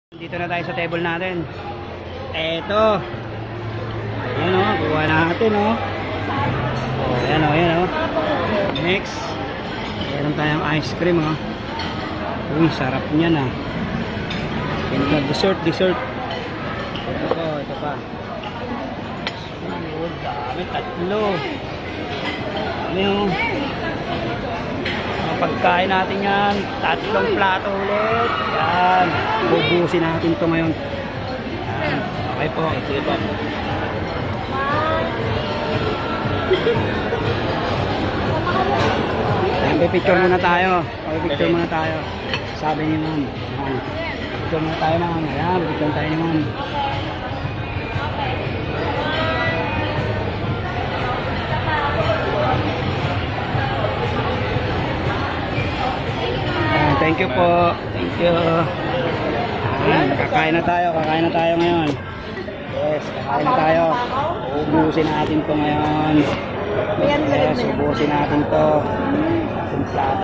Dito na tayo sa table natin. Eto. Ayan o, kuha natin o. Ayan o, ayan o. Next. Meron tayong ice cream o. Uy, sarap niyan ah. Ito, dessert. Ito pa. Oh, dami, tatlo. Dami o. Pagkain natin yan, tatlong plato ulit. Yan, bubusin natin ito ngayon. Yan. Okay po, sige po. Picture muna tayo. Picture muna tayo. Sabi ni ma'am. Picture muna tayo ma'am. Ayan, picture tayo ni ma'am. Thank you po. Thank you. Kakain na tayo ngayon. Yes, kakain na tayo. Ubusin natin to ngayon. Yes, ubusin natin to.